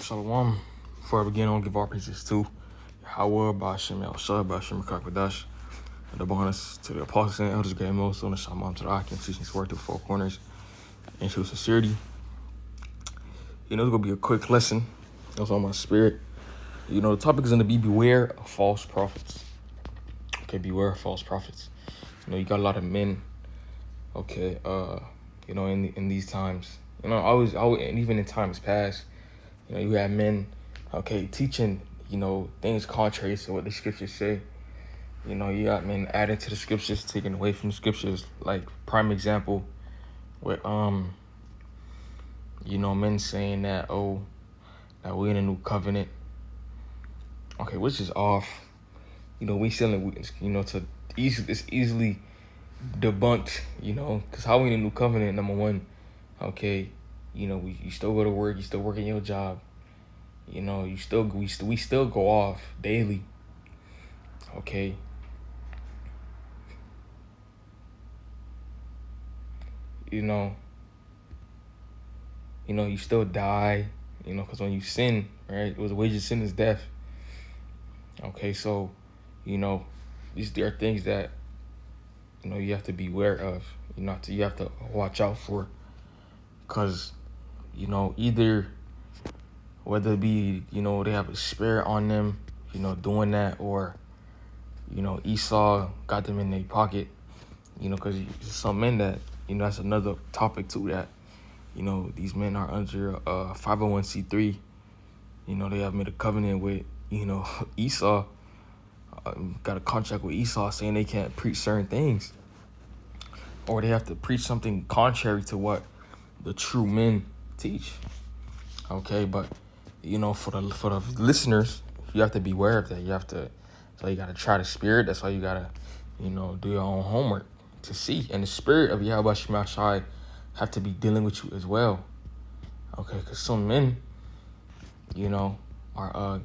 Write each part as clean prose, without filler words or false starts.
Shalom. Before I begin, I want to give our praises to Yahweh, Ba'ashem, El-Shah, Ba'ashem, Kakadash, and the bonus to the apostles and elders, great most on the Shalom to the Ak, and teaching his word to the four corners, and to sincerity. It's going to be a quick lesson. That's on my spirit. The topic is going to be beware of false prophets. Okay, beware of false prophets. You got a lot of men, okay, in these times. Always, and even in times past, you have men, okay, teaching, things contrary to what the scriptures say. You got men adding to the scriptures, taking away from the scriptures. Like, prime example, with, men saying that, that we're in a new covenant. Okay, which is off. We still, it's easily debunked, because how we in a new covenant, number one, okay, you still go to work, you still working your job, we still go off daily, okay. You still die, because when you sin, right, it was the wages of sin is death. Okay, so, these are things that, you have to be aware of, you have to watch out for, because, either, whether it be, they have a spirit on them, doing that, or, Esau got them in their pocket, because some men that, that's another topic too, that, these men are under 501c3, they have made a covenant with, Esau, got a contract with Esau saying they can't preach certain things, or they have to preach something contrary to what the true men teach. Okay, but for the listeners, you have to be aware of that. So you gotta try the spirit. That's why you gotta, do your own homework to see. And the spirit of Yahweh Shema Shai have to be dealing with you as well. Okay, because some men, are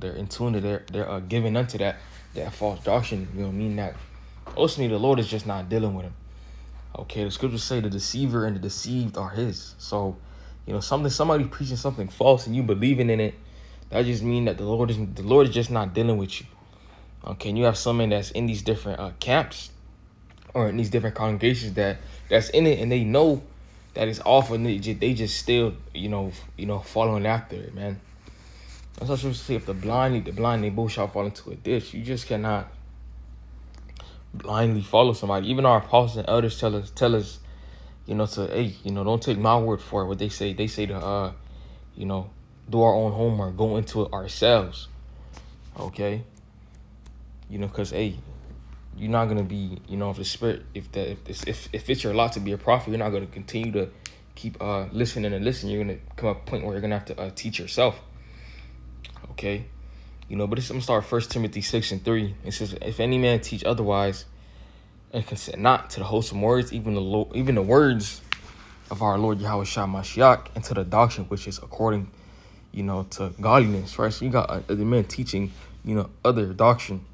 they're in tune to they're giving unto that false doctrine. Mean that ultimately the Lord is just not dealing with them. Okay, the scriptures say the deceiver and the deceived are his. So, somebody preaching something false and you believing in it, that just mean that the Lord is just not dealing with you. Okay, and you have some men that's in these different camps or in these different congregations that's in it, and they know that it's off, and they just still following after it, man. That's what you say. If the blind lead the blind, they both shall fall into a ditch. You just cannot blindly follow somebody. Even our apostles and elders tell us, don't take my word for it. What they say to, do our own homework, go into it ourselves. Okay. Because, you're not gonna be, if the spirit, if it's your lot to be a prophet, you're not gonna continue to keep listening. You're gonna come up a point where you're gonna have to teach yourself. Okay. But I'm gonna start 1 Timothy 6:3. It says, if any man teach otherwise and consent not to the wholesome words, even the words of our Lord Yahweh Shah Mashiach, and to the doctrine which is according, to godliness, right? So you got the men teaching, other doctrine,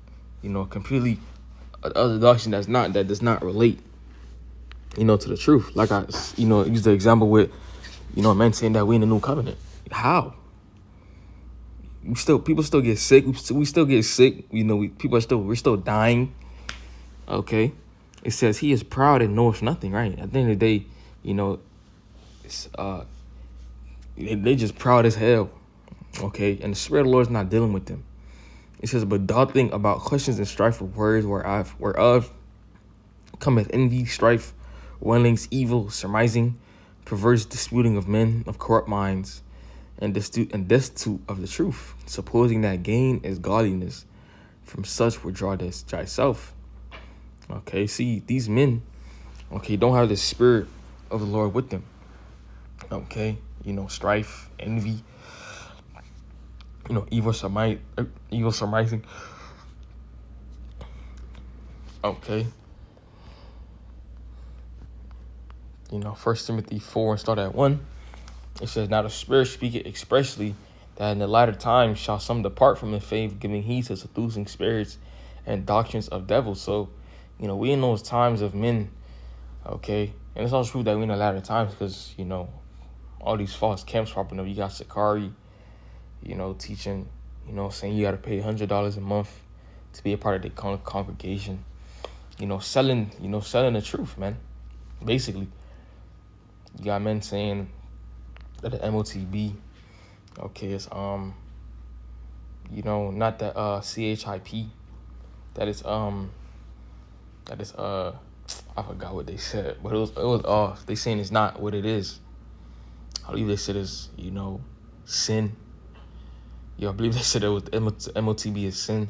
completely other doctrine that does not relate, to the truth. Like I, use the example with, men saying that we in the new covenant. How? People still get sick. We still get sick. We're still dying. Okay. It says he is proud and knoweth nothing, right? At the end of the day, it's, they just proud as hell. Okay. And the spirit of the Lord is not dealing with them. It says, but doubting about questions and strife of words whereof cometh envy, strife, wellings, evil, surmising, perverse disputing of men of corrupt minds, and destitute of the truth, supposing that gain is godliness. From such withdraw thyself. Okay, see, these men, okay, don't have the spirit of the Lord with them. Okay, strife, envy, evil surmising. Okay. 1 Timothy 4 and start at 1. It says, now the Spirit speaketh expressly that in the latter times shall some depart from the faith, giving heed to seducing spirits and doctrines of devils. So, we in those times of men, okay, and it's also true that we in the latter times because, all these false camps popping up. You got Sakari, teaching, saying you got to pay $100 a month to be a part of the congregation. Selling the truth, man. Basically, you got men saying that the MOTB, okay, it's not the CHIP, that is I forgot what they said, but it was off. They saying it's not what it is. I believe they said it's sin. I believe they said it was MOTB is sin.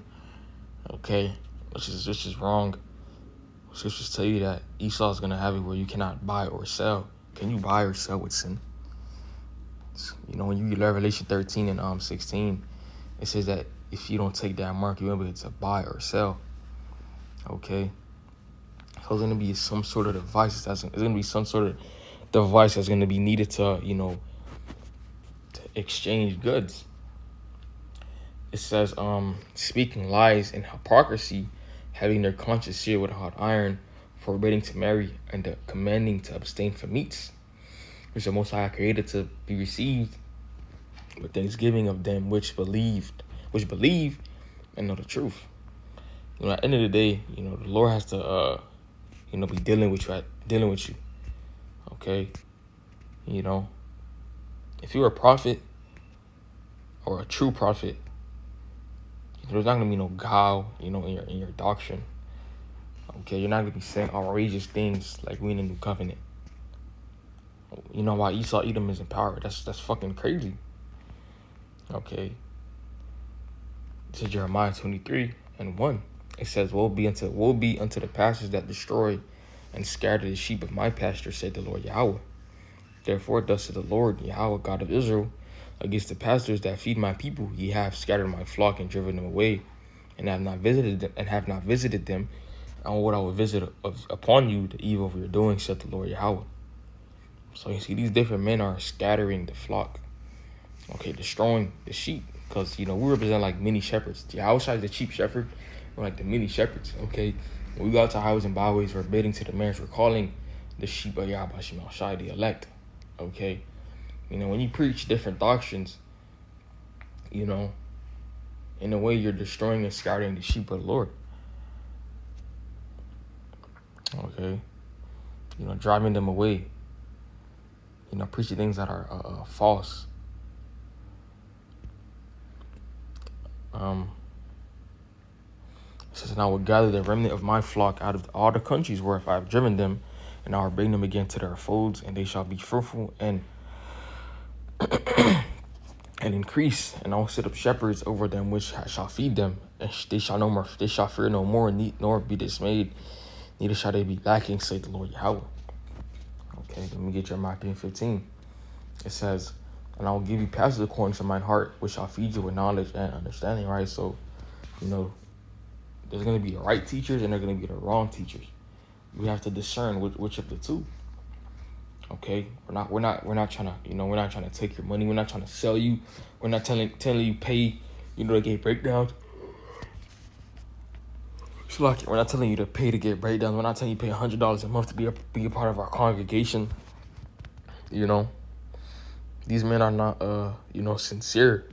Okay, which is wrong. Scriptures tell you that Esau is gonna have it where you cannot buy or sell. Can you buy or sell with sin? When you read Revelation 13 and 16, it says that if you don't take that mark, you won't be able to buy or sell. Okay, so it's gonna be some sort of device it's gonna be some sort of device that's gonna be needed to to exchange goods. It says speaking lies and hypocrisy, having their conscience seared with hot iron, forbidding to marry, and commanding to abstain from meats, which the Most High created to be received with thanksgiving of them which believe and know the truth. At the end of the day, the Lord has to be dealing with you. Okay? If you're a prophet or a true prophet, there's not gonna be no guile, in your doctrine. Okay, you're not gonna be saying outrageous things like we in the new covenant. Why Esau Edom is in power? That's fucking crazy. Okay. This is Jeremiah 23:1. It says, Woe be unto the pastors that destroy and scatter the sheep of my pasture, said the Lord Yahweh. Therefore thus said the Lord Yahweh, God of Israel, against the pastors that feed my people, ye have scattered my flock and driven them away, and have not visited them, and what I will visit upon you the evil of your doing, said the Lord Yahweh. So you see, these different men are scattering the flock, okay, destroying the sheep, because we represent like mini shepherds. Yahweh is the chief shepherd, we're like the mini shepherds. Okay, when we go out to highways and byways, we're bidding to the marriage, we're calling the sheep of Yahweh Shemel Shai, the elect. Okay, when you preach different doctrines, in a way you're destroying and scattering the sheep of the Lord. Okay, driving them away, preaching things that are false. It says, and I will gather the remnant of my flock out of all the countries where I have driven them, and I will bring them again to their folds, and they shall be fruitful and increase, and I will set up shepherds over them which shall feed them, and they shall fear no more, nor be dismayed, neither shall they be lacking, saith the Lord Yahweh. Okay, let me get Jeremiah 3:15. It says, and I will give you pastors according to mine heart, which shall feed you with knowledge and understanding. Right? So, there's going to be the right teachers and there's going to be the wrong teachers. We have to discern which of the two. Okay, we're not trying to we're not trying to take your money. We're not trying to sell you. We're not telling you pay to get breakdowns. We're not telling you to pay to get breakdowns. We're not telling you to pay $100 a month to be a part of our congregation. These men are not sincere.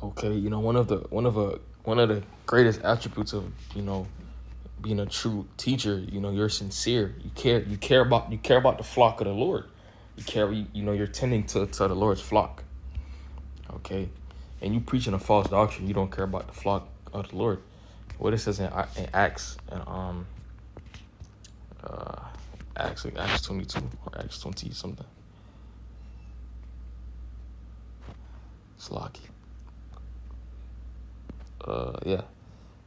Okay, one of the greatest attributes of being a true teacher, you're sincere. You care about the flock of the Lord. You're tending to the Lord's flock. Okay, and you preaching a false doctrine, you don't care about the flock of the Lord. What it says in Acts and Acts 22 or Acts 20 something. Slocky.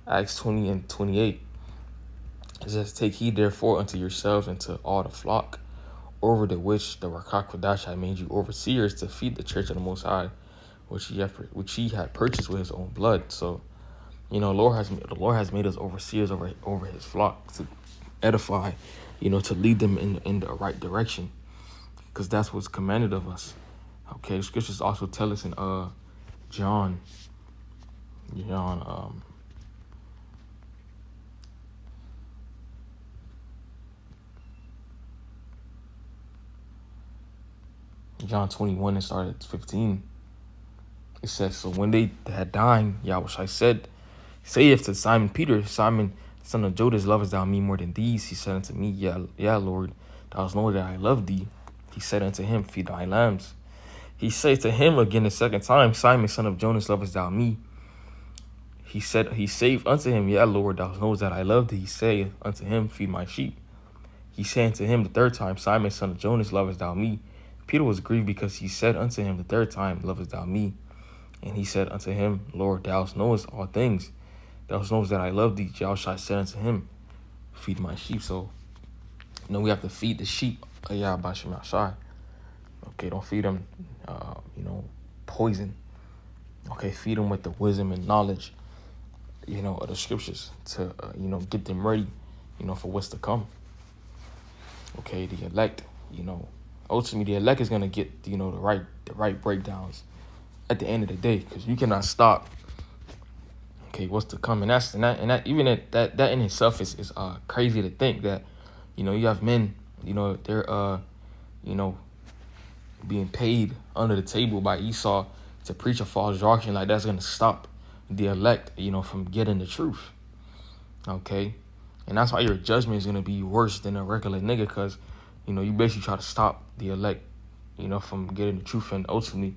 Acts 20 and 28. It says, take heed therefore unto yourselves and to all the flock, over the which the Rakak Kodash had made you overseers to feed the church of the Most High, which he had purchased with his own blood. So, the Lord has made us overseers over his flock to edify, to lead them in the right direction, because that's what's commanded of us. Okay, the scriptures also tell us in John. John 21 and started at 15. It says, so when they had dined, Yahushua said, saith to Simon Peter, Simon, son of Judas, lovest thou me more than these? He said unto me, yeah, Lord, thou knowest that I love thee. He said unto him, feed thy lambs. He said to him again the second time, Simon, son of Jonas, lovest thou me? He saith unto him, yeah, Lord, thou knowest that I love thee. He saith unto him, feed my sheep. He said unto him the third time, Simon, son of Jonas, lovest thou me? Peter was grieved because he said unto him the third time, lovest thou me? And he said unto him, Lord, thou knowest all things. Thou knowest that I love thee. Yahushua said unto him, feed my sheep. So, we have to feed the sheep of Yahweh Shem Yahshai. Okay, don't feed them, poison. Okay, feed them with the wisdom and knowledge, of the scriptures to, get them ready, for what's to come. Okay, the elect, ultimately the elect is gonna get, the right breakdowns at the end of the day, because you cannot stop. Okay, what's to come, and that in itself is crazy to think that, you have men, they're being paid under the table by Esau to preach a false doctrine, like that's gonna stop the elect, from getting the truth. Okay, and that's why your judgment is gonna be worse than a regular nigga, because you basically try to stop the elect, from getting the truth, and ultimately,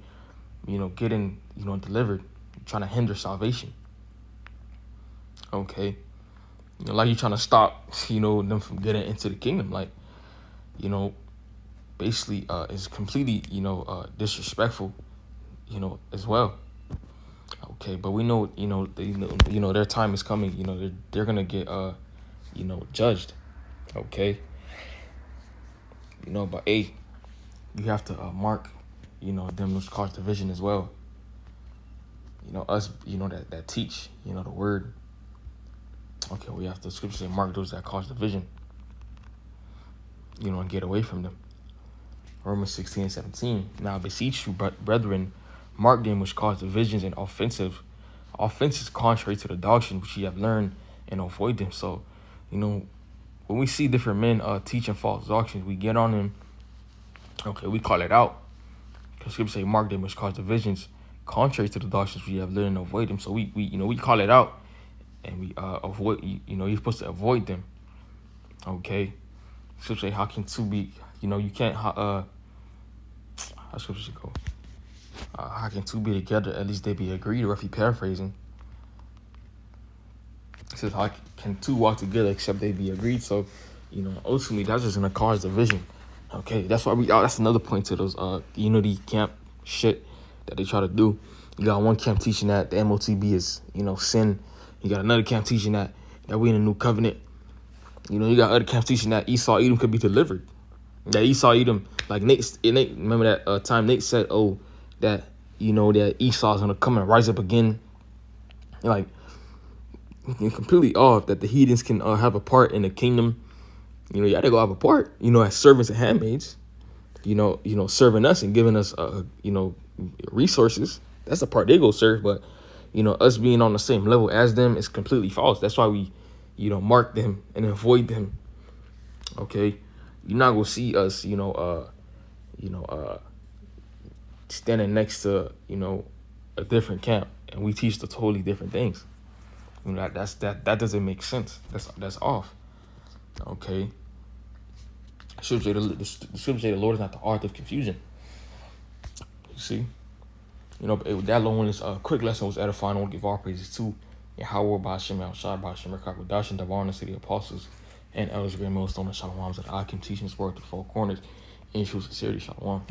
getting delivered, trying to hinder salvation. Okay, like you're trying to stop them from getting into the kingdom, like basically is completely disrespectful, as well. Okay, but we know their time is coming. They're gonna get judged. Okay, but you have to mark them which cause division as well. Us that teach the word. Okay, we have to scriptures and mark those that cause division. And get away from them. Romans 16:17. Now I beseech you, brethren, mark them which cause divisions and offenses contrary to the doctrine which ye have learned, and avoid them. So, when we see different men teaching false doctrines, we get on them. Okay, we call it out. Because scripture say, mark them which cause divisions contrary to the doctrines which ye have learned, and avoid them. So we call it out, and we avoid. You're supposed to avoid them. Okay, scripture say, how can two be? You can't. How scripture go? How can two be together? At least they be agreed. Roughly paraphrasing. It says, how can two walk together except they be agreed? So, ultimately that's just gonna cause division. Okay, that's why that's another point to those unity camp shit that they try to do. You got one camp teaching that the MOTB is sin. You got another camp teaching that we in a new covenant. You got other camps teaching that Esau Edom could be delivered. That Esau Edom, like Nate remember that time Nate said, that that Esau's gonna come and rise up again. Like, completely off that the heathens can have a part in the kingdom. Y'all they go have a part, as servants and handmaids. Serving us and giving us resources. That's the part they go serve. But us being on the same level as them is completely false. That's why we mark them and avoid them. Okay, you're not gonna see us standing next to a different camp, and we teach the totally different things. That doesn't make sense. That's off. Okay. The scripture say the Lord is not the author of confusion. You see, that long this quick lesson was edifying. I want to give all praises to Yahweh Ba'ashem Yahshai Ba'ashem Rekak Wadash and Davar, the city apostles and elders, great millstone and Shalom that I can teach His word to four corners in true sincerity. Shalom.